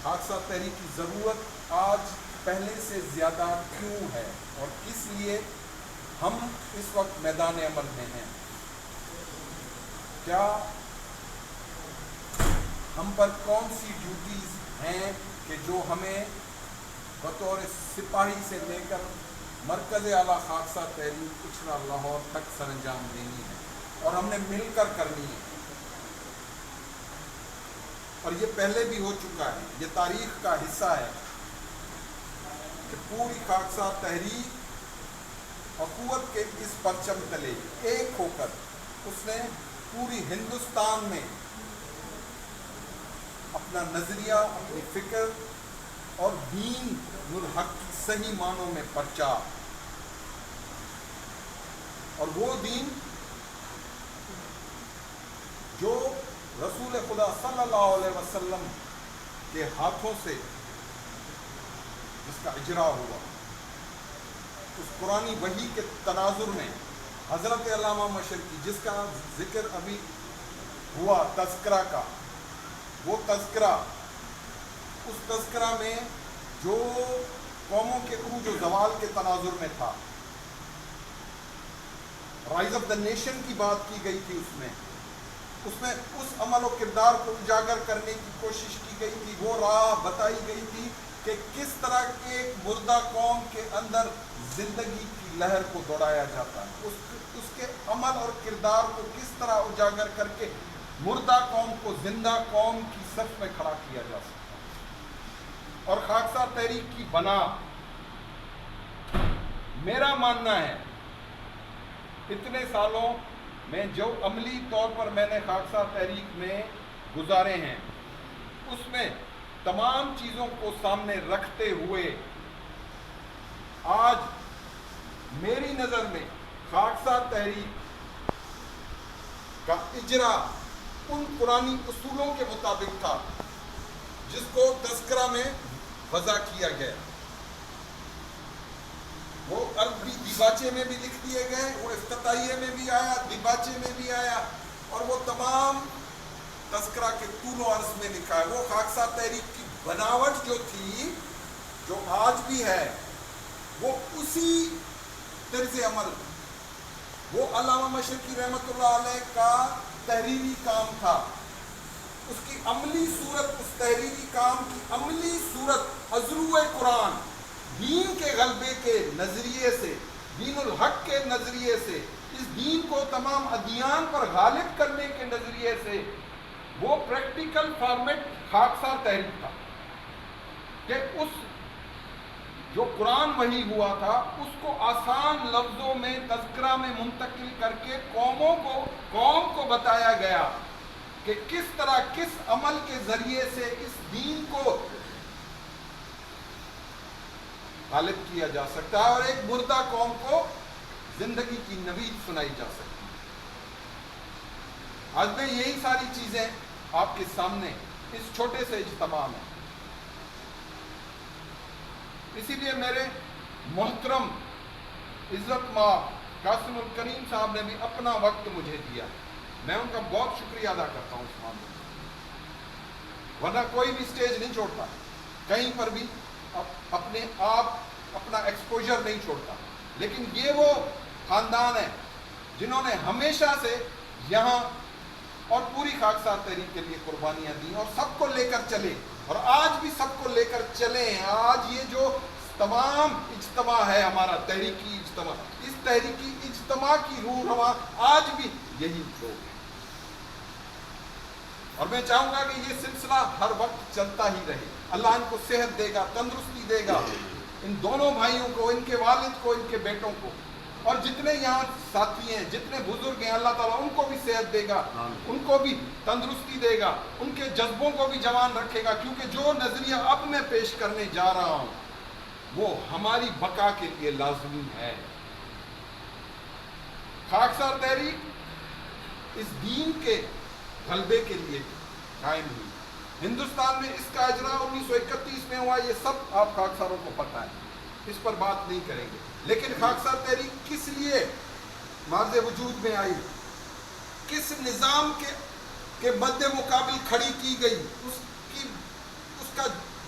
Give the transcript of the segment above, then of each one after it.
خاکسار تحریک کی ضرورت آج پہلے سے زیادہ کیوں ہے اور کس لیے ہم اس وقت میدان عمل میں ہیں؟ کیا ہم پر کون سی ڈیوٹیز ہیں کہ جو ہمیں بطور سپاہی سے لے کر مرکز اعلیٰ خاکسار تحریک اچھرا لاہور تک سر انجام دینی ہے اور ہم نے مل کر کرنی ہے؟ اور یہ پہلے بھی ہو چکا ہے، یہ تاریخ کا حصہ ہے کہ پوری خاکسار تحریک اخوت کے اس پرچم تلے ایک ہو کر اس نے پوری ہندوستان میں اپنا نظریہ، اپنی فکر اور دین الحق کی صحیح معنوں میں پرچار، اور وہ دین جو رسول خدا صلی اللہ علیہ وسلم کے ہاتھوں سے جس کا اجرا ہوا، اس قرآنی وحی کے تناظر میں حضرت علامہ مشرقی جس کا ذکر ابھی ہوا تذکرہ کا، وہ تذکرہ، اس تذکرہ میں جو قوموں کے عروج و زوال کے تناظر میں تھا، رائز آف دا نیشن کی بات کی گئی تھی، اس میں اس عمل و کردار کو اجاگر کرنے کی کوشش کی گئی تھی، وہ راہ بتائی گئی تھی کہ کس طرح ایک مردہ قوم کے اندر زندگی کی لہر کو دوڑایا جاتا ہے، اس کے عمل اور کردار کو کس طرح اجاگر کر کے مردہ قوم کو زندہ قوم کی صف میں کھڑا کیا جا سکتا ہے۔ اور خاکسار تحریک کی بنا، میرا ماننا ہے اتنے سالوں میں جو عملی طور پر میں نے خاکسار تحریک میں گزارے ہیں، اس میں تمام چیزوں کو سامنے رکھتے ہوئے آج میری نظر میں خاکسار تحریک کا اجرا ان قرآنی اصولوں کے مطابق تھا جس کو تذکرہ میں وضع کیا گیا۔ وہ عربی دیباچے میں بھی لکھ دیے گئے، وہ افتتاحیے میں بھی آیا، دیباچے میں بھی آیا، اور وہ تمام تذکرہ کے طول و عرض میں لکھا ہے۔ وہ خاکسار تحریک کی بناوٹ جو تھی، جو آج بھی ہے، وہ اسی طرز عمل، وہ علامہ مشرقی رحمۃ اللہ علیہ کا تحریری کام تھا۔ اس کی عملی صورت، اس تحریری کام کی عملی صورت ازروع قرآن، دین کے غلبے کے نظریے سے، دین الحق کے نظریے سے، اس دین کو تمام ادیان پر غالب کرنے کے نظریے سے، وہ پریکٹیکل فارمیٹ خاکسار تحریک تھا کہ اس جو قرآن وحی ہوا تھا اس کو آسان لفظوں میں تذکرہ میں منتقل کر کے قوم کو بتایا گیا کہ کس طرح، کس عمل کے ذریعے سے اس دین کو غالب کیا جا سکتا ہے اور ایک مردہ قوم کو زندگی کی نوید سنائی جا سکتی ہے۔ آج میں یہی ساری چیزیں آپ کے سامنے اس چھوٹے سے اجتماع میں، اسی لیے میرے محترم عزت مآب قاسم الکریم صاحب نے بھی اپنا وقت مجھے دیا، میں ان کا بہت شکریہ ادا کرتا ہوں اس معاملے میں، ورنہ کوئی بھی سٹیج نہیں چھوڑتا، کہیں پر بھی اپنے آپ اپنا ایکسپوجر نہیں چھوڑتا، لیکن یہ وہ خاندان ہے جنہوں نے ہمیشہ سے یہاں اور پوری خاکسار تحریک کے لیے قربانیاں دی اور سب کو لے کر چلے، اور آج بھی سب کو لے کر چلے ہیں۔ آج یہ جو تمام اجتماع ہے ہمارا تحریکی اجتماع، اس تحریکی اجتماع کی روح رواں آج بھی یہی لوگ ہیں، اور میں چاہوں گا کہ یہ سلسلہ ہر وقت چلتا ہی رہے۔ اللہ ان کو صحت دے گا، تندرستی دے گا، ان دونوں بھائیوں کو، ان کے والد کو، ان کے بیٹوں کو، اور جتنے یہاں ساتھی ہیں، جتنے بزرگ ہیں، اللہ تعالیٰ ان کو بھی صحت دے گا، ان کو بھی تندرستی دے گا، ان کے جذبوں کو بھی جوان رکھے گا، کیونکہ جو نظریہ اب میں پیش کرنے جا رہا ہوں وہ ہماری بقا کے لیے لازمی ہے۔ خاکسار تحریک اس دین کے غلبے کے لیے قائم ہوئی۔ ہندوستان میں اس کا اجرا 1931 میں ہوا، یہ سب آپ خاکساروں کو پتہ ہے، اس پر بات نہیں کریں گے، لیکن خاکسار تحریک کس لیے مارز وجود میں آئی، کس نظام کے مد مقابل کھڑی کی گئی، اس کا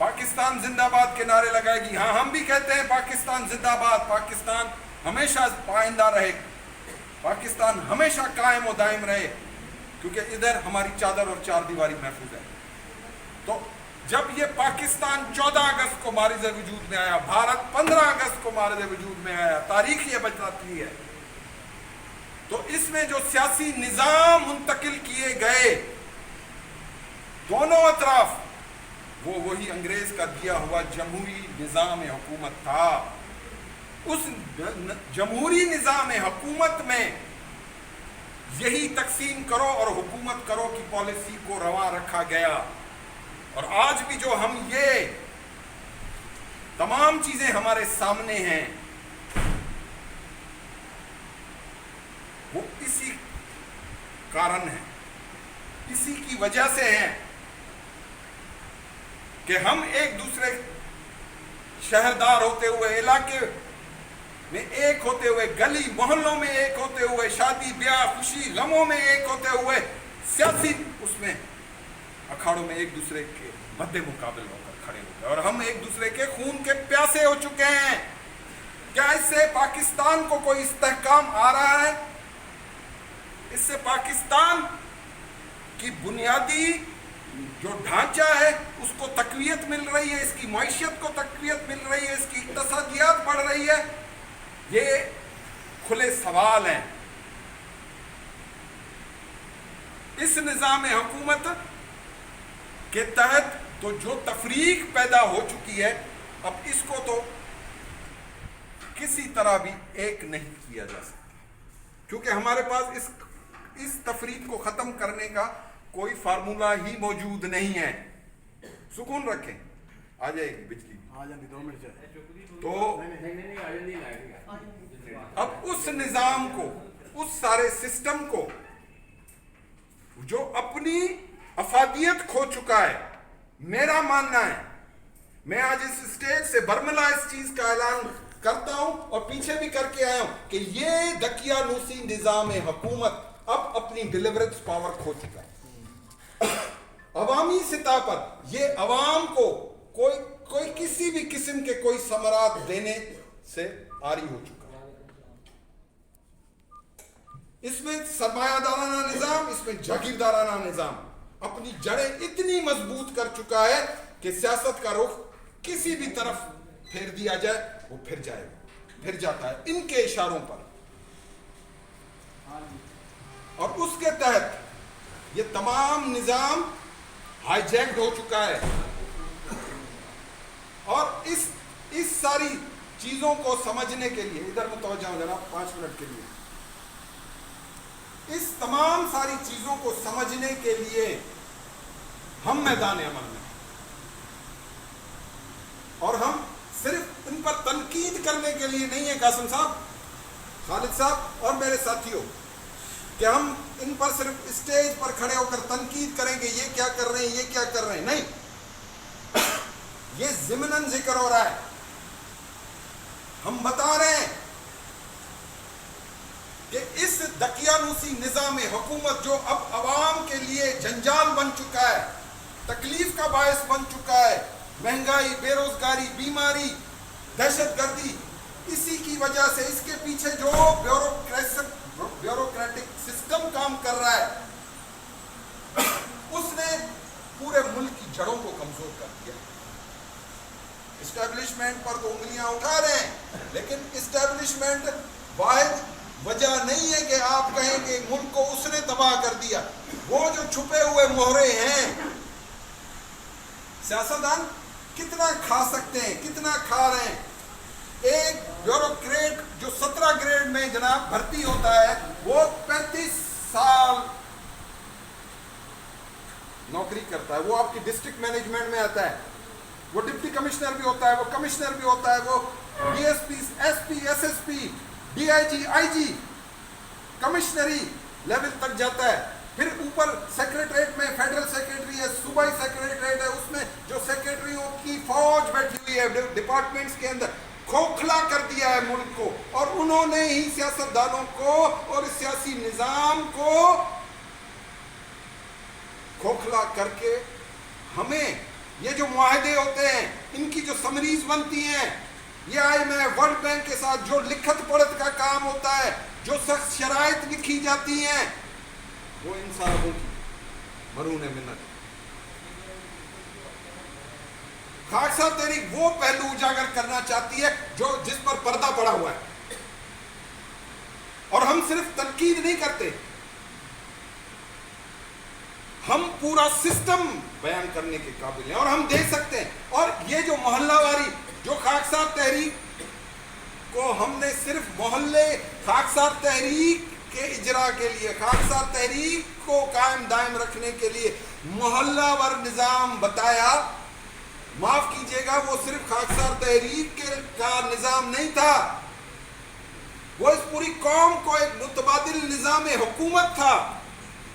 پاکستان زندہ باد کے نعرے لگائے گی. ہاں ہم بھی کہتے ہیں پاکستان زندہ باد, پاکستان ہمیشہ پائندہ رہے, پاکستان ہمیشہ قائم و دائم رہے, کیونکہ ادھر ہماری چادر اور چار دیواری محفوظ ہے. تو جب یہ پاکستان 14 اگست کو مارز وجود میں آیا, بھارت 15 اگست کو مارز وجود میں آیا, تاریخ یہ بتاتی ہے, تو اس میں جو سیاسی نظام منتقل کیے گئے دونوں اطراف, وہ وہی انگریز کا دیا ہوا جمہوری نظام حکومت تھا. اس جمہوری نظام حکومت میں یہی تقسیم کرو اور حکومت کرو کی پالیسی کو رواں رکھا گیا. اور آج بھی جو ہم یہ تمام چیزیں ہمارے سامنے ہیں, وہ اسی کارن ہے, اسی کی وجہ سے ہیں کہ ہم ایک دوسرے شہردار ہوتے ہوئے, علاقے میں ایک ہوتے ہوئے, گلی محلوں میں ایک ہوتے ہوئے, شادی بیاہ خوشی غموں میں ایک ہوتے ہوئے, سیاسی اس میں اکھاڑوں میں ایک دوسرے کے مد مقابل ہو کر کھڑے ہو گئے, اور ہم ایک دوسرے کے خون کے پیاسے ہو چکے ہیں. کیا اس سے پاکستان کو کوئی استحکام آ رہا ہے؟ اس سے پاکستان کی بنیادی جو ڈھانچہ ہے اس کو تقویت مل رہی ہے, اس کی معیشت کو تقویت مل رہی ہے, اس کی اقتصادیات بڑھ رہی ہے؟ یہ کھلے سوال ہیں. اس نظام حکومت کے تحت تو جو تفریق پیدا ہو چکی ہے, اب اس کو تو کسی طرح بھی ایک نہیں کیا جا سکتا, کیونکہ ہمارے پاس اس تفریق کو ختم کرنے کا کوئی فارمولہ ہی موجود نہیں ہے. سکون رکھیں, آ جائے گی بجلی, آ جائیں گے 2 منٹ چاہیے. تو اب اس نظام کو, اس سارے سسٹم کو جو اپنی افادیت کھو چکا ہے, میرا ماننا ہے, میں آج اس اسٹیج سے برملا اس چیز کا اعلان کرتا ہوں اور پیچھے بھی کر کے آیا ہوں کہ یہ دقیانوسی نظام حکومت اب اپنی ڈیلیورنس پاور کھو چکا ہے. عوامی سطح پر یہ عوام کو کوئی کسی بھی قسم کے کوئی ثمرات دینے سے عاری ہو چکا ہے. اس میں سرمایہ دارانہ نظام, اس میں جاگیردارانہ نظام اپنی جڑیں اتنی مضبوط کر چکا ہے کہ سیاست کا رخ کسی بھی طرف پھیر دیا جائے وہ پھر جائے گا, پھر جاتا ہے ان کے اشاروں پر. اور اس کے تحت یہ تمام نظام ہائی جیکڈ ہو چکا ہے. اور اس ساری چیزوں کو سمجھنے کے لیے, ادھر متوجہ ہوں جناب 5 منٹ کے لیے, اس تمام ساری چیزوں کو سمجھنے کے لیے ہم میدان عمل میں, اور ہم صرف ان پر تنقید کرنے کے لیے نہیں ہے قاسم صاحب, خالد صاحب اور میرے ساتھیوں, کہ ہم ان پر صرف اسٹیج پر کھڑے ہو کر تنقید کریں گے یہ کیا کر رہے ہیں, یہ کیا کر رہے ہیں, نہیں. یہ ضمناً ذکر ہو رہا ہے, ہم بتا رہے ہیں کہ اس دقیانوسی نظام حکومت جو اب عوام کے لیے جنجال بن چکا ہے, تکلیف کا باعث بن چکا ہے, مہنگائی, بے روزگاری, بیماری, دہشت گردی, اسی کی وجہ سے اس کے پیچھے جو بیوروکریٹک سسٹم کام کر رہا ہے اس نے پورے ملک کی جڑوں کو کمزور کر دیا. اسٹیبلشمنٹ پر تو انگلیاں اٹھا رہے ہیں, لیکن اسٹیبلشمنٹ واحد وجہ نہیں ہے کہ آپ کہیں کہ ملک کو اس نے تباہ کر دیا. وہ جو چھپے ہوئے مہرے ہیں, سیاستدان کتنا کھا سکتے ہیں, کتنا کھا رہے ہیں. ایک بیوروکریٹ جو 17 گریڈ میں جناب بھرتی ہوتا ہے, وہ 35 سال نوکری کرتا ہے, وہ آپ کی ڈسٹرکٹ مینجمنٹ میں آتا ہے, وہ ڈپٹی کمشنر بھی ہوتا ہے, وہ کمشنر بھی ہوتا ہے, وہ D S P, S P, S S P, D I G, I G, کمشنری لیول تک جاتا ہے. پھر اوپر سیکریٹریٹ میں فیڈرل سیکریٹری ہے, صوبائی سیکریٹریٹ ہے, اس میں جو سیکریٹریوں کی فوج بیٹھی ہوئی ہے ڈپارٹمنٹس کے اندر, کھوکھلا کر دیا ہے ملک کو. اور انہوں نے ہی سیاستدانوں کو اور سیاسی نظام کو کھوکھلا کر کے ہمیں یہ جو معاہدے ہوتے ہیں ان کی جو سمریز بنتی ہیں، یہ IMF ورلڈ بینک کے ساتھ جو لکھت پڑھت کا کام ہوتا ہے، جو سخت شرائط لکھی جاتی ہیں، وہ ان صاحبوں کی مرہون منت۔ خاکسار تحریک وہ پہلو اجاگر کرنا چاہتی ہے جس پر پردہ پڑا ہوا ہے، اور ہم صرف تنقید نہیں کرتے، ہم پورا سسٹم بیان کرنے کے قابل ہیں اور ہم دے سکتے ہیں۔ اور یہ جو محلہ واری جو خاکسار تحریک کو ہم نے صرف محلے خاکسار تحریک کے اجرا کے لیے، خاکسار تحریک کو قائم دائم رکھنے کے لیے محلہ وار نظام بتایا، معاف کیجئے گا وہ صرف خاکسار تحریک کا نظام نہیں تھا، وہ اس پوری قوم کو ایک متبادل نظام حکومت تھا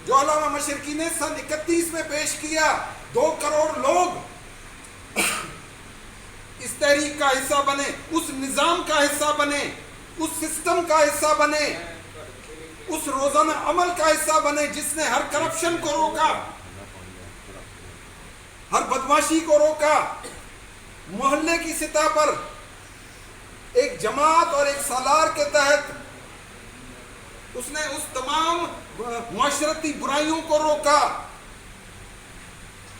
جو علامہ مشرقی نے سن 31 میں پیش کیا۔ 2 کروڑ لوگ اس تحریک کا حصہ بنے، اس نظام کا حصہ بنے، اس سسٹم کا حصہ بنے، اس روزانہ عمل کا حصہ بنے جس نے ہر کرپشن کو روکا، ہر بدماشی کو روکا، محلے کی سطح پر ایک جماعت اور ایک سالار کے تحت اس نے اس تمام معاشرتی برائیوں کو روکا،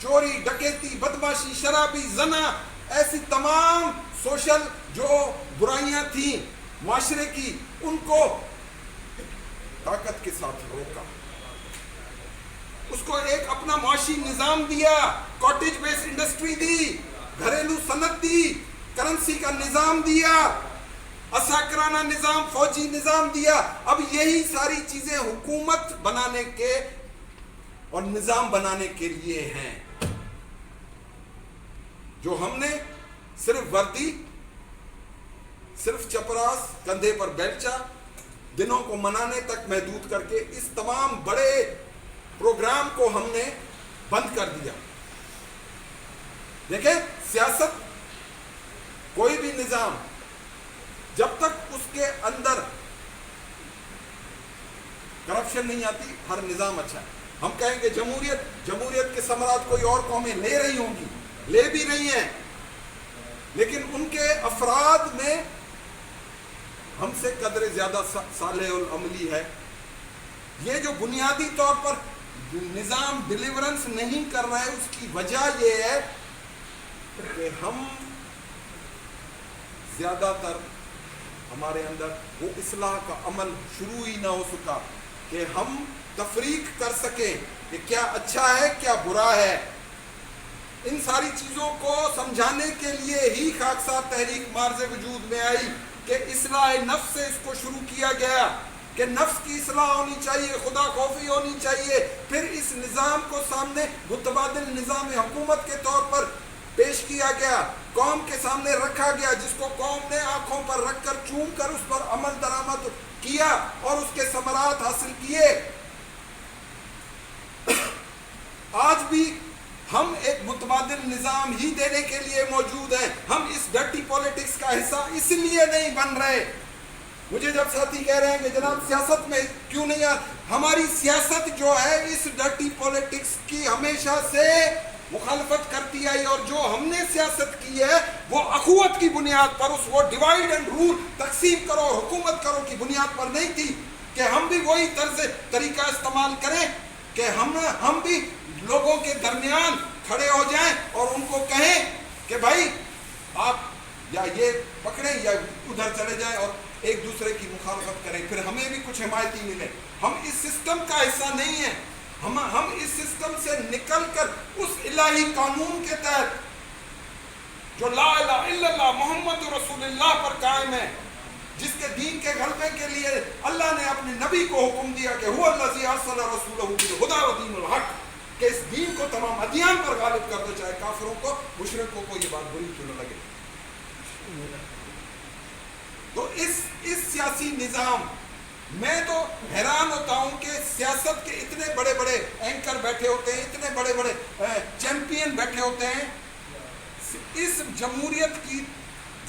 چوری، ڈکیتی، بدماشی، شرابی، زنا، ایسی تمام سوشل جو برائیاں تھیں معاشرے کی، ان کو طاقت کے ساتھ روکا، اس کو ایک اپنا معاشی نظام دیا، کاٹیج بیس انڈسٹری دی، گھریلو صنعت دی، کرنسی کا نظام دیا، عساکرانہ نظام، فوجی نظام دیا۔ اب یہی ساری چیزیں حکومت بنانے کے اور نظام بنانے کے لیے ہیں، جو ہم نے صرف وردی، صرف چپراس، کندھے پر بیلچا، دنوں کو منانے تک محدود کر کے اس تمام بڑے پروگرام کو ہم نے بند کر دیا۔ دیکھیں، سیاست کوئی بھی نظام جب تک اس کے اندر کرپشن نہیں آتی، ہر نظام اچھا ہے۔ ہم کہیں گے جمہوریت کے ثمرات کوئی اور قومیں لے رہی ہوں گی، لے بھی رہی ہیں، لیکن ان کے افراد میں ہم سے قدر زیادہ صالح العملی ہے۔ یہ جو بنیادی طور پر نظام ڈیلیورنس نہیں کر رہا ہے، اس کی وجہ یہ ہے کہ ہم زیادہ تر ہمارے اندر وہ اصلاح کا عمل شروع ہی نہ ہو سکا کہ ہم تفریق کر سکیں کہ کیا اچھا ہے کیا برا ہے۔ ان ساری چیزوں کو سمجھانے کے لیے ہی خاکسار تحریک مارز وجود میں آئی کہ اصلاح نفس سے اس کو شروع کیا گیا کہ نفس کی اصلاح ہونی چاہیے، خدا خوفی ہونی چاہیے، پھر اس نظام کو سامنے متبادل نظام حکومت کے طور پر پیش کیا گیا، قوم کے سامنے رکھا گیا، جس کو قوم نے آنکھوں پر رکھ کر چوم کر اس پر عمل درآمد کیا اور اس کے ثمرات حاصل کیے۔ آج بھی ہم ایک متبادل نظام ہی دینے کے لیے موجود ہیں، ہم اس ڈرٹی پولیٹکس کا حصہ اس لیے نہیں بن رہے۔ مجھے جب ساتھی کہہ رہے ہیں کہ جناب سیاست میں کیوں نہیں ہماری سیاست جو ہے اس ڈرٹی پولیٹکس کی ہمیشہ سے مخالفت کرتی آئی، اور جو ہم نے سیاست کی ہے وہ اخوت کی بنیاد پر، وہ ڈیوائیڈ اینڈ رول، تقسیم کرو حکومت کرو کی بنیاد پر نہیں تھی کہ ہم بھی وہی طریقہ استعمال کریں کہ ہم بھی لوگوں کے درمیان کھڑے ہو جائیں اور ان کو کہیں کہ بھائی آپ یا یہ پکڑیں یا ادھر چلے جائیں اور ایک دوسرے کی مخالفت کریں، پھر ہمیں بھی کچھ حمایتی ملے۔ ہم اس سسٹم کا حصہ نہیں ہیں، ہم اس سسٹم سے نکل کر اس الہی قانون کے تحت جو لا الہ الا اللہ محمد رسول اللہ پر قائم ہے، جس کے دین کے غلبے کے لیے اللہ نے اپنے نبی کو حکم دیا کہ هو الذی ارسل رسولہ بالہدی ودین الحق، کہ اس دین کو تمام ادیان پر غالب کر دو، چاہے کافروں کو، مشرکوں کو یہ بات بری کیوں نہ لگے۔ تو اس سیاسی نظام میں تو حیران ہوتا ہوں کہ سیاست کے اتنے بڑے بڑے اینکر بیٹھے ہوتے ہیں، اتنے بڑے بڑے چیمپئن بیٹھے ہوتے ہیں، اس جمہوریت کی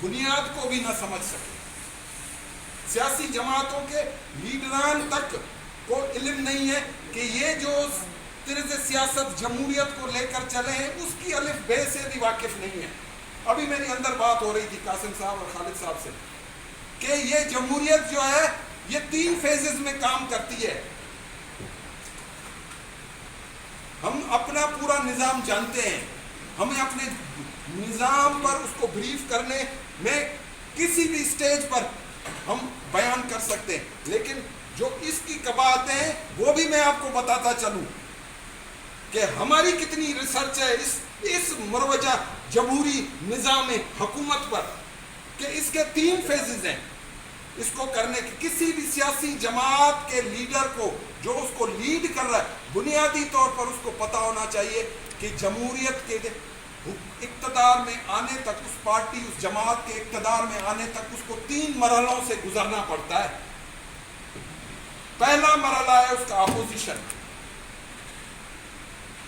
بنیاد کو بھی نہ سمجھ سکے۔ سیاسی جماعتوں کے لیڈران تک کو علم نہیں ہے کہ یہ جو طرز سیاست جمہوریت کو لے کر چلے ہیں اس کی الف بے سے بھی واقف نہیں ہے. ابھی میری اندر بات ہو رہی تھی قاسم صاحب اور خالد صاحب سے کہ یہ جمہوریت جو ہے یہ 3 فیزز میں کام کرتی ہے. ہم اپنا پورا نظام جانتے ہیں, ہمیں اپنے نظام پر اس کو بریف کرنے میں کسی بھی سٹیج پر ہم بیان کر سکتے ہیں, لیکن جو اس کی قواعد ہیں وہ بھی میں آپ کو بتاتا چلوں کہ ہماری کتنی ریسرچ ہے اس مروجہ جمہوری نظام حکومت پر کہ اس کے 3 فیزز ہیں. اس کو کرنے کے کسی بھی سیاسی جماعت کے لیڈر کو جو اس کو لیڈ کر رہا ہے بنیادی طور پر اس کو پتا ہونا چاہیے کہ جمہوریت کے اقتدار میں آنے تک, اس پارٹی اس جماعت کے اقتدار میں آنے تک اس کو 3 مرحلوں سے گزرنا پڑتا ہے. پہلا مرحلہ ہے اس کا اپوزیشن.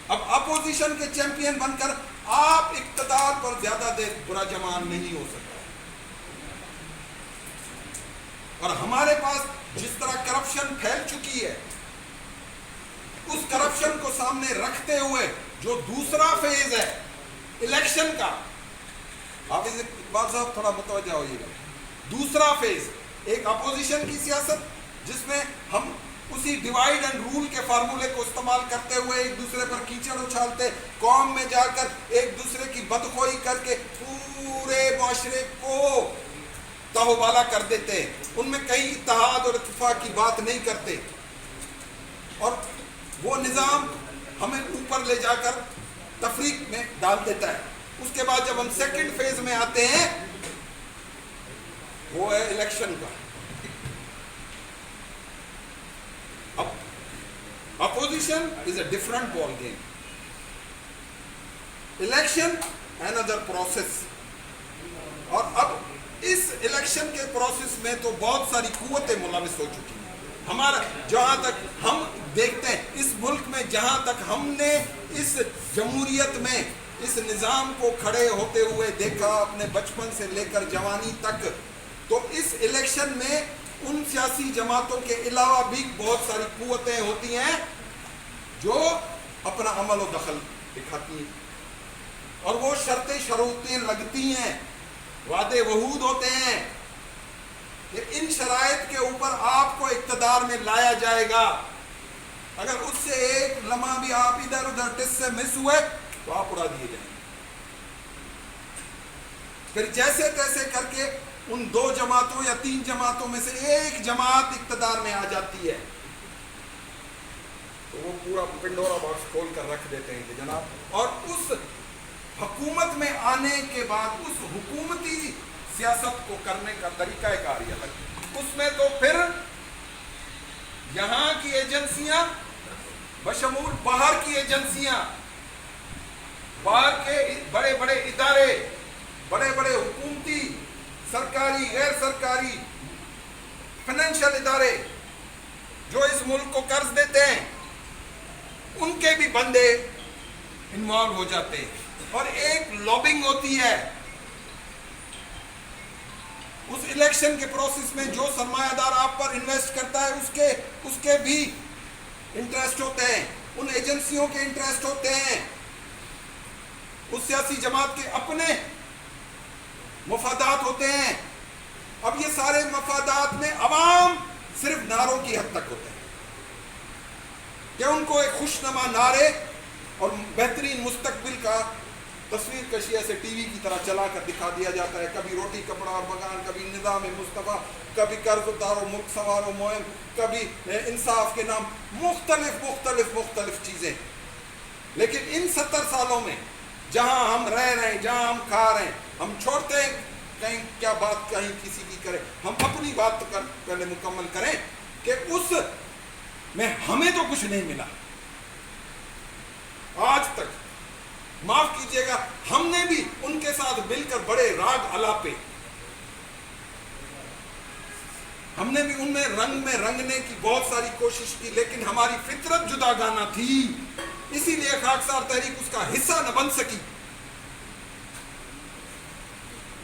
اب اپوزیشن کے چیمپئن بن کر آپ اقتدار پر زیادہ دیر برا جمان نہیں ہو سکتا. اور ہمارے پاس جس طرح کرپشن پھیل چکی ہے اس کرپشن کو سامنے رکھتے ہوئے جو دوسرا فیز ہے الیکشن کا, حافظ اقبال صاحب تھوڑا متوجہ ہوئیے گا, دوسرا فیز ایک اپوزیشن کی سیاست جس میں ہم اسی ڈیوائیڈ اینڈ رول کے فارمولے کو استعمال کرتے ہوئے ایک دوسرے پر کیچڑ اچھالتے, قوم میں جا کر ایک دوسرے کی بدخوئی کر کے پورے معاشرے کو تہوبالا کر دیتے, ان میں کہیں اتحاد اور اتفاق کی بات نہیں کرتے, اور وہ نظام ہمیں اوپر لے جا کر تفریق میں ڈال دیتا ہے. اس کے بعد جب ہم سیکنڈ فیز میں آتے ہیں وہ ہے الیکشن کا. Opposition is a different ball game. Election another process. اور اب اس الیکشن کے پروسیس میں تو بہت ساری قوتیں ملوث ہو چکی ہیں. ہمارا جہاں تک ہم دیکھتے ہیں اس ملک میں, جہاں تک ہم نے اس جمہوریت میں اس نظام کو کھڑے ہوتے ہوئے دیکھا اپنے بچپن سے لے کر جوانی تک, تو اس الیکشن میں ان سیاسی جماعتوں کے علاوہ بھی بہت ساری قوتیں ہوتی ہیں جو اپنا عمل و دخل دکھاتی ہیں, اور وہ شرطیں شروطیں لگتی ہیں, وعدے وعود ہوتے ہیں کہ ان شرائط کے اوپر آپ کو اقتدار میں لایا جائے گا. اگر اس سے ایک لمحہ بھی آپ ادھر ادھر ٹس سے مس ہوئے تو آپ اڑا دیے جائیں گے. پھر جیسے تیسے کر کے ان 2 جماعتوں یا 3 جماعتوں میں سے ایک جماعت اقتدار میں آ جاتی ہے تو وہ پورا پنڈورا باکس کھول کر رکھ دیتے ہیں کہ جناب, اور اس حکومت میں آنے کے بعد اس حکومتی سیاست کو کرنے کا طریقہ کار الگ ہے. اس میں تو پھر یہاں کی ایجنسیاں بشمول باہر کی ایجنسیاں, باہر کے بڑے بڑے ادارے, بڑے بڑے حکومتی سرکاری غیر سرکاری فائنینشل ادارے جو اس ملک کو قرض دیتے ہیں, ان کے بھی بندے انوالو ہو جاتے ہیں, اور ایک لابنگ ہوتی ہے. اس الیکشن کے پروسیس میں جو سرمایہ دار آپ پر انویسٹ کرتا ہے اس کے بھی انٹرسٹ ہوتے ہیں, ان ایجنسیوں کے انٹرسٹ ہوتے ہیں, اس سیاسی جماعت کے اپنے مفادات ہوتے ہیں. اب یہ سارے مفادات میں عوام صرف نعروں کی حد تک ہوتے ہیں کہ ان کو ایک خوشنما نعرے اور بہترین مستقبل کا تصویر کشی ایسے ٹی وی کی طرح چلا کر دکھا دیا جاتا ہے. کبھی روٹی کپڑا اور مکان, کبھی نظام مصطفیٰ, کبھی قرض اتارو ملک سنوارو مہم, کبھی انصاف کے نام, مختلف مختلف مختلف چیزیں. لیکن ان 70 سالوں میں جہاں ہم رہ رہے ہیں, جہاں ہم کھا رہے ہیں, ہم چھوڑتے ہیں کہیں کیا بات کہیں کسی کی کریں, ہم اپنی بات پہلے مکمل کریں کہ اس میں ہمیں تو کچھ نہیں ملا آج تک. معاف کیجئے گا, ہم نے بھی ان کے ساتھ مل کر بڑے راگ الاپے, ہم نے بھی ان میں رنگنے کی بہت ساری کوشش کی, لیکن ہماری فطرت جدا گانا تھی, اسی لیے خاکسار تحریک اس کا حصہ نہ بن سکی.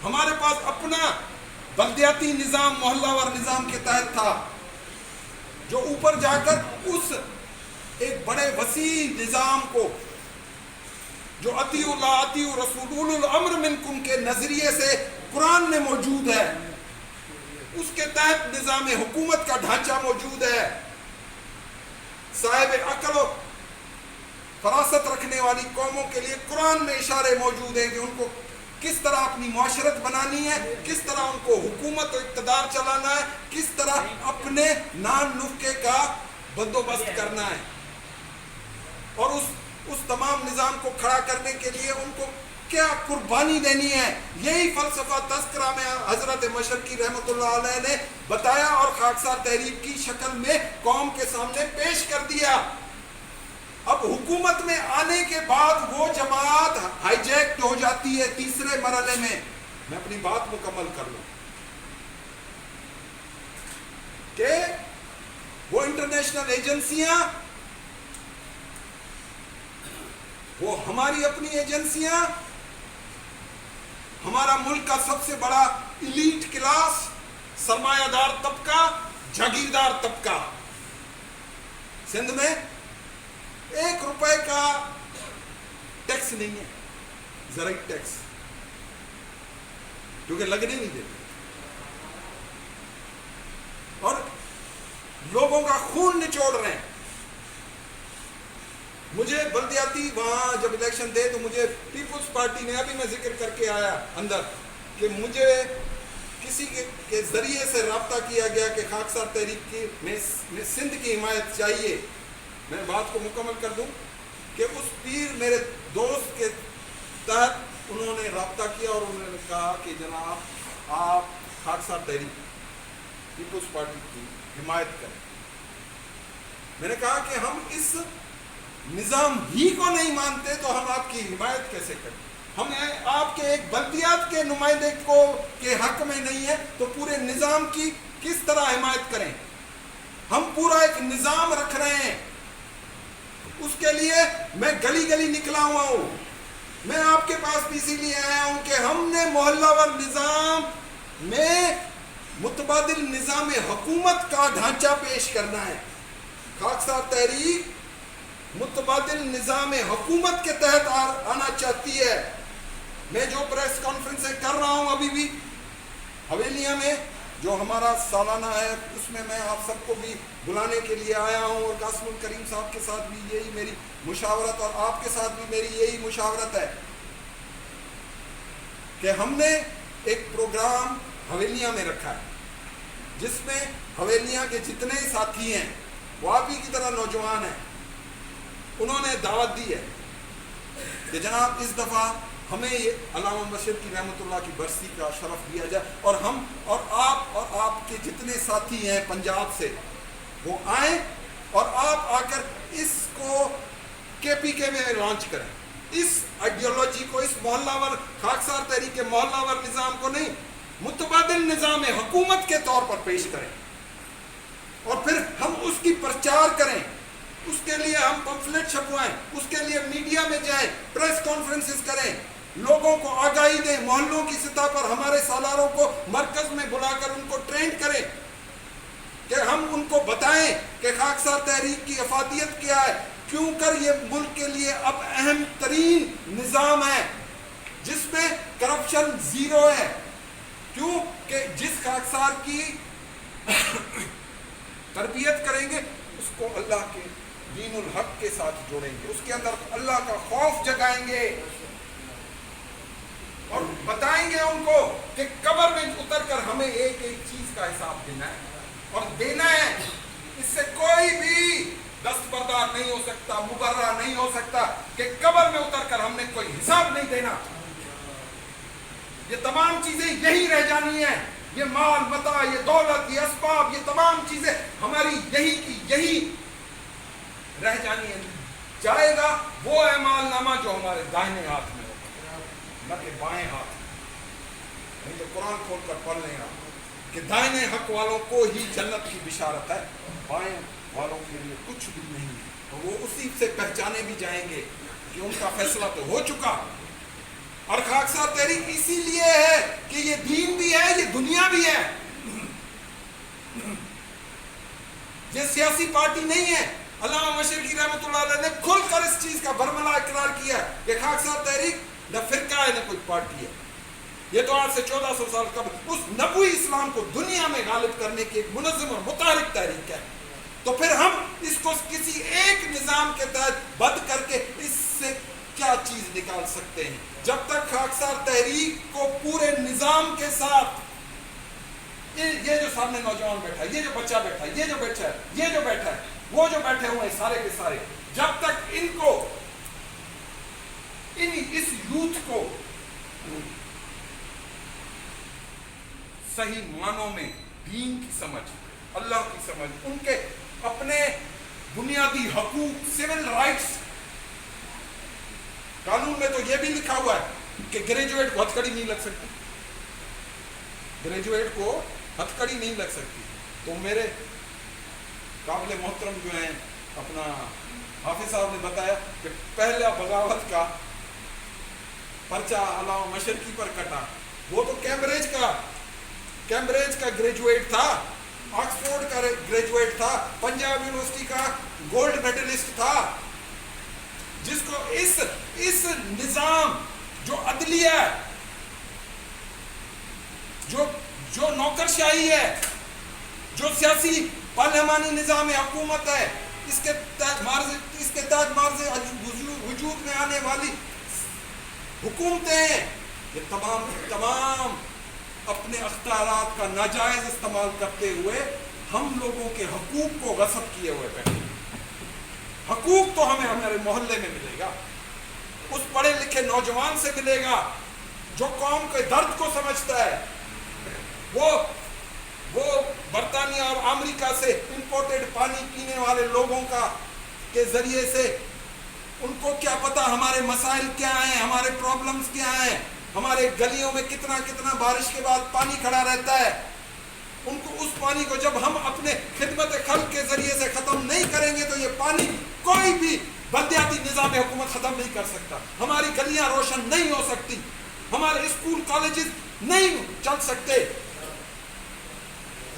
ہمارے پاس اپنا بلدیاتی نظام محلہ وار نظام کے تحت تھا جو اوپر جا کر اس ایک بڑے وسیع نظام کو جو اطیعوا اللہ اطیعوا رسول اولو الامر منکم کے نظریے سے قرآن میں موجود ہے، اس کے تحت نظام حکومت کا ڈھانچہ موجود ہے. صاحب عقل و فراست رکھنے والی قوموں کے لیے قرآن میں اشارے موجود ہیں کہ ان کو کس طرح اپنی معاشرت بنانی ہے، کس طرح ان کو حکومت و اقتدار چلانا ہے، کس طرح اپنے نان نفقے کا بندوبست کرنا ہے. اور اس تمام نظام کو کھڑا کرنے کے لیے ان کو کیا قربانی دینی ہے. یہی فلسفہ تذکرہ میں حضرت مشرقی رحمۃ اللہ علیہ نے بتایا اور خاکسار تحریک کی شکل میں قوم کے سامنے پیش کر دیا. اب حکومت میں آنے کے بعد وہ جماعت ہائی جیک ہو جاتی ہے تیسرے مرحلے میں. میں اپنی بات مکمل کر لوں کہ وہ انٹرنیشنل ایجنسیاں، وہ ہماری اپنی ایجنسیاں، ہمارا ملک کا سب سے بڑا ایلیٹ کلاس، سرمایہ دار طبقہ، جاگیردار طبقہ، سندھ میں 1 روپے کا ٹیکس نہیں ہے، زرعی ٹیکس، کیونکہ لگنے نہیں دیتے، اور لوگوں کا خون نچوڑ رہے ہیں. مجھے بلدیاتی وہاں جب الیکشن دے تو مجھے پیپلز پارٹی نے، ابھی میں ذکر کر کے آیا اندر، کہ مجھے کسی کے ذریعے سے رابطہ کیا گیا کہ خاکسار تحریک کی میں سندھ کی حمایت چاہیے. میں بات کو مکمل کر دوں کہ اس پیر میرے دوست کے تحت انہوں نے رابطہ کیا اور انہوں نے کہا کہ جناب آپ خاکسار تحریک پیپلز پارٹی کی حمایت کریں. میں نے کہا کہ ہم اس نظام ہی کو نہیں مانتے تو ہم آپ کی حمایت کیسے کریں؟ ہم آپ کے ایک بلدیات کے نمائندے کو کے حق میں نہیں ہے تو پورے نظام کی کس طرح حمایت کریں؟ ہم پورا ایک نظام رکھ رہے ہیں، اس کے لیے میں گلی گلی نکلا ہوا ہوں. میں آپ کے پاس بھی اسی لیے آیا ہوں کہ ہم نے محلہ وار نظام میں متبادل نظام حکومت کا ڈھانچہ پیش کرنا ہے. خاکسار تحریک متبادل نظام حکومت کے تحت آنا چاہتی ہے. میں جو پریس کانفرنسیں کر رہا ہوں ابھی بھی حویلیاں میں جو ہمارا سالانہ ہے، اس میں میں آپ سب کو بھی بلانے کے لیے آیا ہوں، اور قاسم الکریم صاحب کے ساتھ بھی یہی میری مشاورت اور آپ کے ساتھ بھی میری یہی مشاورت ہے کہ ہم نے ایک پروگرام حویلیاں میں رکھا ہے جس میں حویلیاں کے جتنے ساتھی ہیں وہ آپ ہی کی طرح نوجوان ہیں. انہوں نے دعوت دی ہے کہ جناب اس دفعہ ہمیں یہ علامہ مشرقی کی رحمۃ اللہ کی برسی کا شرف دیا جائے، اور ہم اور آپ کے جتنے ساتھی ہیں پنجاب سے وہ آئیں اور آپ آ کر اس کو KPK میں لانچ کریں. اس آئیڈیالوجی کو، اس محلہ وار خاکسار تحریک کے محلہ وار نظام کو نہیں، متبادل نظام حکومت کے طور پر پیش کریں، اور پھر ہم اس کی پرچار کریں. اس کے لیے ہم پمفلٹ چھپوائیں، اس کے لیے میڈیا میں جائیں، پریس کانفرنسز کریں، لوگوں کو آگاہی دیں، محلوں کی سطح پر ہمارے سالاروں کو مرکز میں بلا کر ان کو ٹرین کریں کہ ہم ان کو بتائیں کہ خاکسار تحریک کی افادیت کیا ہے، کیوں کر یہ ملک کے لیے اب اہم ترین نظام ہے جس میں کرپشن زیرو ہے. کیوں کہ جس خاکسار کی تربیت کریں گے اس کو اللہ کے دین الحق کے ساتھ جوڑیں گے، اس کے اندر اللہ کا خوف جگائیں گے اور بتائیں گے ان کو کہ قبر میں اتر کر ہمیں ایک ایک چیز کا حساب دینا ہے، اور دینا ہے. اس سے کوئی بھی دستبردار نہیں ہو سکتا، مبرہ نہیں ہو سکتا کہ قبر میں اتر کر ہم نے کوئی حساب نہیں دینا. یہ تمام چیزیں یہی رہ جانی ہیں، یہ مال متاع، یہ دولت، یہ اسباب، یہ تمام چیزیں ہماری یہی کی یہی رہ جانی ہے. جائے گا وہ اعمال نامہ جو ہمارے دائیں ہاتھ میں ہوگا، نہ کہ بائیں ہاتھ میں. نہیں تو قرآن کھول کر پڑھ لیں آپ کہ دائیں حق والوں کو ہی جنت کی بشارت ہے، بائیں والوں کے لیے کچھ بھی نہیں ہے. اور وہ اسی سے پہچانے بھی جائیں گے کہ ان کا فیصلہ تو ہو چکا. اور خاکسار تحریک اسی لیے ہے کہ یہ دین بھی ہے، یہ دنیا بھی ہے. یہ سیاسی پارٹی نہیں ہے، علامہ مشرقی رحمۃ اللہ علیہ نے کھل کر اس چیز کا برملا اقرار کیا کہ خاکسار تحریک نہ فرقہ ہے نہ کوئی پارٹی ہے. یہ تو آج سے 1400 سال قبل اس نبوی اسلام کو دنیا میں غالب کرنے کی ایک منظم اور متحرک تحریک ہے. تو پھر ہم اس کو کسی ایک نظام کے تحت بند کر کے اس سے کیا چیز نکال سکتے ہیں؟ جب تک خاکسار تحریک کو پورے نظام کے ساتھ، یہ جو سامنے نوجوان بیٹھا ہے، یہ جو بچہ بیٹھا ہے، یہ جو بیٹھا ہے، یہ جو بیٹھا ہے، وہ جو بیٹھے ہوئے ہیں سارے کے سارے، جب تک ان کو اس یوتھ کو صحیح معنوں میں دین کی سمجھ، اللہ کی سمجھ، ان کے اپنے بنیادی حقوق، سول رائٹس، قانون میں تو یہ بھی لکھا ہوا ہے کہ گریجویٹ کو ہتھکڑی نہیں لگ سکتی، گریجویٹ کو ہتھکڑی نہیں لگ سکتی. تو میرے قابل محترم جو ہیں اپنا حافظ صاحب نے بتایا کہ پہلا بغاوت کا پرچہ علامہ مشرقی پر کٹا، وہ تو کیمبرج کا گریجویٹ تھا، آکسفورڈ کا گریجویٹ تھا، پنجاب یونیورسٹی کا گولڈ میڈلسٹ تھا، جس کو اس نظام جو عدلیہ، جو نوکرشاہی ہے، جو سیاسی پارلیمانی نظام حکومت ہے، اس کے تحت مارز وجود میں آنے والی حکومتیں ہیں، یہ تمام اپنے اختیارات کا ناجائز استعمال کرتے ہوئے ہم لوگوں کے حقوق کو غصب کیے ہوئے بیٹھے. حقوق تو ہمیں ہمارے محلے میں ملے گا، اس پڑھے لکھے نوجوان سے ملے گا جو قوم کے درد کو سمجھتا ہے. وہ برطانیہ اور امریکہ سے امپورٹڈ پانی پینے والے لوگوں کے ذریعے سے ان کو کیا پتا ہمارے مسائل کیا ہیں، ہمارے پرابلمز کیا ہیں، ہمارے گلیوں میں کتنا بارش کے بعد پانی کھڑا رہتا ہے. ان کو اس پانی کو جب ہم اپنے خدمت خلق کے ذریعے سے ختم نہیں کریں گے تو یہ پانی کوئی بھی بلدیاتی نظام حکومت ختم نہیں کر سکتا. ہماری گلیاں روشن نہیں ہو سکتی، ہمارے اسکول کالجز نہیں چل سکتے.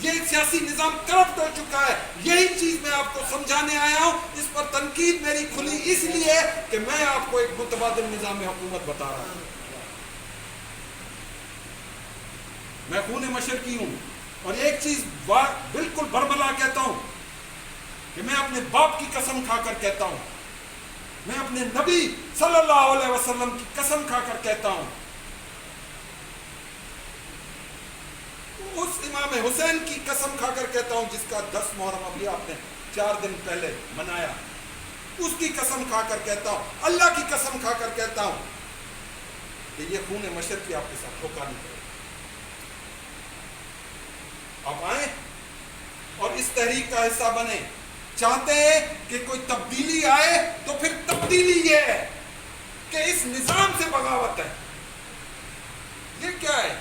یہ سیاسی نظام کرپٹ ہو چکا ہے. یہی چیز میں آپ کو سمجھانے آیا ہوں. اس پر تنقید میری کھلی اس لیے کہ میں آپ کو ایک متبادل نظام حکومت بتا رہا ہوں. میں خون مشرقی ہوں اور ایک چیز بالکل برملا کہتا ہوں کہ میں اپنے باپ کی قسم کھا کر کہتا ہوں، میں اپنے نبی صلی اللہ علیہ وسلم کی قسم کھا کر کہتا ہوں، اس امام حسین کی قسم کھا کر کہتا ہوں جس کا 10 محرم ابھی آپ نے 4 دن پہلے منایا، اس کی قسم کھا کر کہتا ہوں، اللہ کی قسم کھا کر کہتا ہوں کہ یہ خون مشرقی آپ کے ساتھ دھوکہ نہیں کرے. آپ آئیں اور اس تحریک کا حصہ بنیں. چاہتے ہیں کہ کوئی تبدیلی آئے تو پھر تبدیلی یہ ہے کہ اس نظام سے بغاوت ہے. یہ کیا ہے؟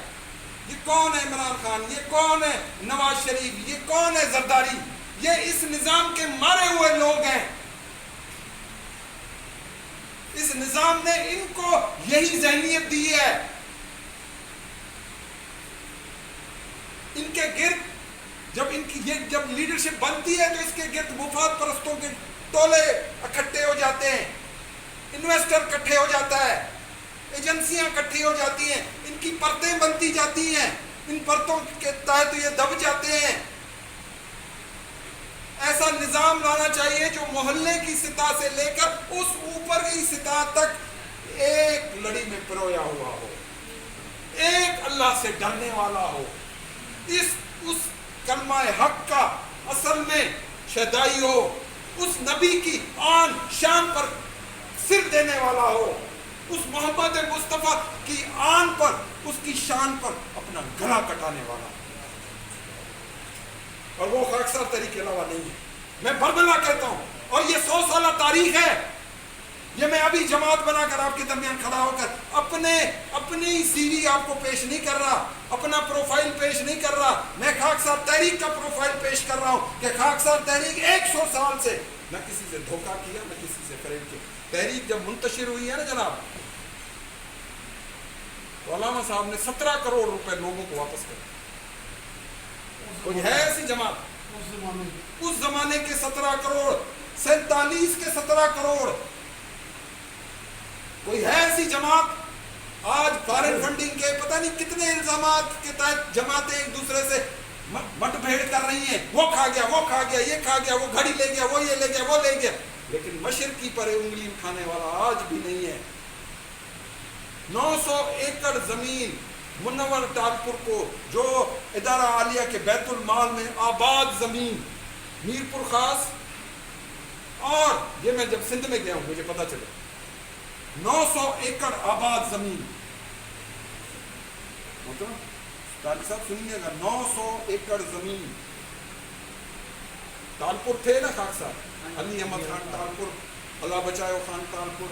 یہ کون ہے عمران خان؟ یہ کون ہے نواز شریف؟ یہ کون ہے زرداری؟ یہ اس نظام کے مارے ہوئے لوگ ہیں. اس نظام نے ان کو یہی ذہنیت دی ہے. ان کے گرد جب لیڈرشپ بنتی ہے تو اس کے گرد مفاد پرستوں کے ٹولے اکٹھے ہو جاتے ہیں، انویسٹر اکٹھے ہو جاتا ہے، ایجنسیاں اکٹھی ہو جاتی ہیں، ان کی پرتیں بنتی جاتی ہیں، ان پرتوں کے تحت یہ دب جاتے ہیں. ایسا نظام لانا چاہیے جو محلے کی سطح سے لے کر اس اوپر کی سطح تک ایک لڑی میں پرویا ہوا ہو، ایک اللہ سے ڈرنے والا ہو، اس کلمہ حق کا اصل میں شہدائی ہو، اس نبی کی آن شان پر سر دینے والا ہو، اس محمد مصطفیٰ کی آن پر، اس کی شان پر اپنا گلا کٹانے والا. اور وہ خاکسار تحریک کے علاوہ نہیں ہے. میں برملا کہتا ہوں اور یہ 100 سالہ تاریخ ہے. یہ میں ابھی جماعت بنا کر آپ کے درمیان کھڑا ہو کر اپنی سی وی آپ کو پیش نہیں کر رہا، اپنا پروفائل پیش نہیں کر رہا. میں خاکسار تحریک کا پروفائل پیش کر رہا ہوں کہ خاکسار تحریک 100 سال سے نہ کسی سے دھوکہ کیا، نہ کسی سے فریب کیا. تحریک جب منتشر ہوئی ہے نا جناب، تو علامہ صاحب نے 17 کروڑ روپے لوگوں کو واپس کر. کوئی ہے ایسی جماعت؟ اس زمانے کے 17 کروڑ 47 کے 17 کروڑ. کوئی ہے ایسی جماعت آج فارن فنڈنگ کے پتہ نہیں کتنے الزامات کے تحت جماعتیں ایک دوسرے سے مٹ بھیڑ کر رہی ہیں, وہ کھا گیا, وہ کھا گیا, یہ کھا گیا, وہ گھڑی لے گیا, وہ یہ لے گیا, وہ لے گیا, لیکن مشرقی پر انگلی اٹھانے والا آج بھی نہیں ہے. 900 ایکڑ زمین منور ٹالپور کو, جو ادارہ عالیہ کے بیت المال میں آباد زمین, میرپور خاص, اور یہ میں جب سندھ میں گیا ہوں مجھے پتا چلا 900 ایکڑ آباد زمین. طالب صاحب سنیے گا, 900 ایکڑ زمین. ٹالپور تھے نا خاک صاحب, علی احمد خان ٹالپور, اللہ بچائے خان ٹالپور,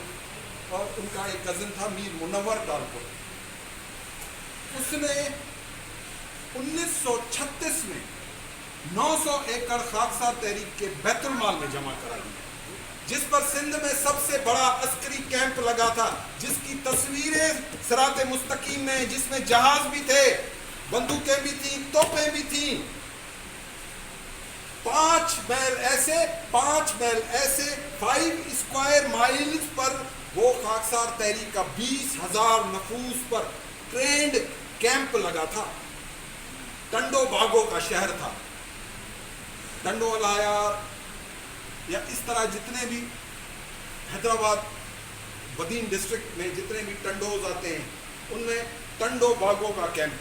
اور ان کا ایک کزن تھا میر منور ٹالپور. اس نے 1936 میں 900 ایکڑ خاکسار تحریک کے بیت المال میں جمع کرا دیا, جس پر سندھ میں سب سے بڑا عسکری کیمپ لگا تھا, جس کی تصویریں صراط مستقیم میں, جس میں جہاز بھی تھے, بندوقیں بھی تھیں, توپیں بھی تھیں. 5 میل ایسے 5 اسکوائر مائلز پر وہ خاکسار تحریک کا 20,000 نفوس پر ٹرینڈ کیمپ لگا تھا. ٹنڈو باغوں کا شہر تھا. ٹنڈو الایار یا اس طرح جتنے بھی حیدرآباد بدین ڈسٹرکٹ میں جتنے بھی ٹنڈوز آتے ہیں, ان میں ٹنڈو باغوں کا کیمپ,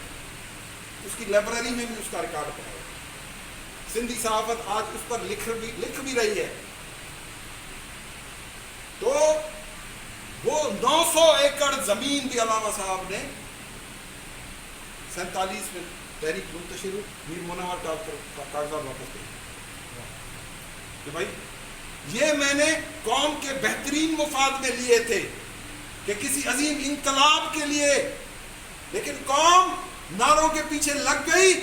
اس کی لائبریری میں بھی اس کا ریکارڈ پڑا ہے. سندھی صحافت آج اس پر لکھ بھی رہی ہے. تو وہ 900 ایکڑ زمین بھی علامہ صاحب نے 47 میں تحریک منتشر ہوئی, میر منور ٹالپور کا کاغذات واپس دے کہ بھائی یہ میں نے قوم کے بہترین مفاد میں لیے تھے کہ کسی عظیم انقلاب کے لیے, لیکن قوم نعروں کے پیچھے لگ گئی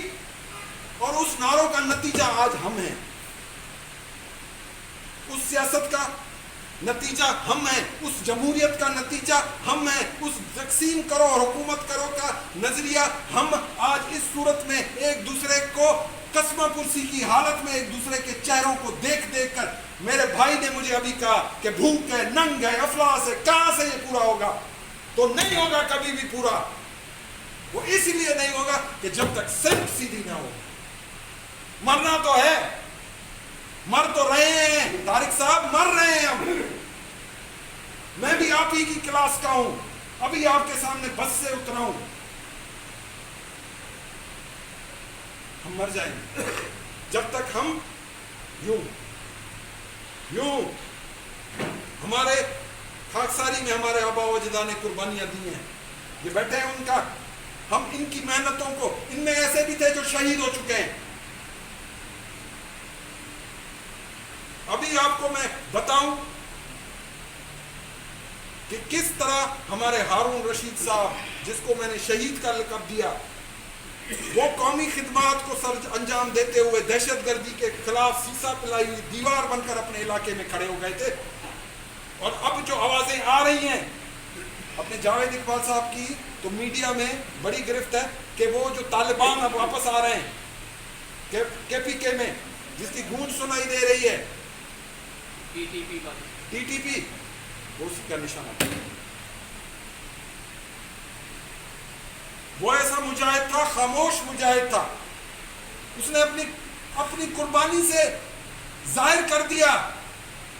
اور اس نعروں کا نتیجہ آج ہم ہیں. اس سیاست کا نتیجہ ہم ہیں, اس جمہوریت کا نتیجہ ہم ہیں, اس تقسیم کرو اور حکومت کرو کا نظریہ ہم آج اس صورت میں ایک دوسرے کو قسمہ پرسی کی حالت میں ایک دوسرے کے چہروں کو دیکھ کر, میرے بھائی نے مجھے ابھی کہا کہ بھوک ہے, ننگ ہے, افلاس ہے, کہاں سے یہ پورا ہوگا؟ تو نہیں ہوگا کبھی بھی پورا. وہ اس لیے نہیں ہوگا کہ جب تک سمت سیدھی نہ ہو. مرنا تو ہے, مر تو رہے ہیں طارق صاحب, مر رہے ہیں ہم. میں بھی آپ ہی کی کلاس کا ہوں, ابھی آپ کے سامنے بس سے اترا ہوں. ہم مر جائیں گے جب تک ہم یوں ہمارے خاکساری میں ہمارے آبا و اجداد نے قربانیاں دی ہیں, یہ بیٹھے ہیں ان کا, ہم ان کی محنتوں کو, ان میں ایسے بھی تھے جو شہید ہو چکے ہیں. ابھی آپ کو میں بتاؤں کہ کس طرح ہمارے ہارون رشید صاحب, جس کو میں نے شہید کا لقب دیا, وہ قومی خدمات کو سر انجام دیتے ہوئے دہشت گردی کے خلاف سیسا پلائی ہوئی دیوار بن کر اپنے علاقے میں کھڑے ہو گئے تھے. اور اب جو آوازیں آ رہی ہیں اپنے جاوید اقبال صاحب کی, تو میڈیا میں بڑی گرفت ہے کہ وہ جو طالبان اب واپس آ رہے ہیں کے پی کے میں, جس کی گونج سنائی دے رہی ہے, ٹی ٹی پی, وہ اسی کا نشانہ. وہ ایسا مجاہد تھا, خاموش مجاہد تھا. اس نے اپنی قربانی سے ظاہر کر دیا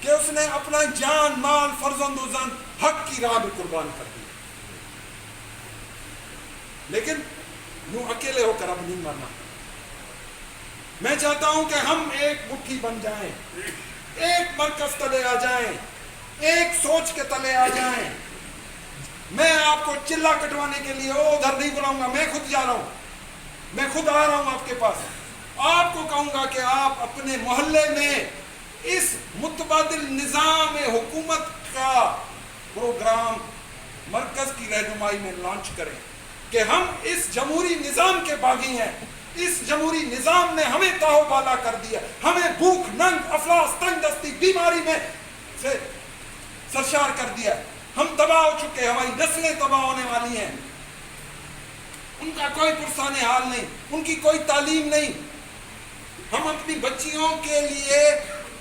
کہ اس نے اپنا جان, مال, فرزند و زن حق کی راہ میں قربان کر دیا. لیکن یوں اکیلے ہو کر اب نہیں مرنا. میں چاہتا ہوں کہ ہم ایک مٹھی بن جائیں, ایک مرکز تلے آ جائیں, ایک سوچ کے تلے آ جائیں. میں آپ کو چلا کٹوانے کے لیے ادھر نہیں بلاؤں گا, میں خود جا رہا ہوں, میں خود آ رہا ہوں آپ کے پاس. آپ کو کہوں گا کہ آپ اپنے محلے میں اس متبادل نظام حکومت کا پروگرام مرکز کی رہنمائی میں لانچ کریں کہ ہم اس جمہوری نظام کے باغی ہیں. اس جمہوری نظام نے ہمیں تاہو بالا کر دیا, ہمیں بھوک, ننگ, افلاس, تنگ دستی, بیماری میں سے سرشار کر دیا. ہم تباہ ہو چکے, ہماری نسلیں تباہ ہونے والی ہیں. ان کا کوئی پرسان حال نہیں, ان کی کوئی تعلیم نہیں. ہم اپنی بچیوں کے لیے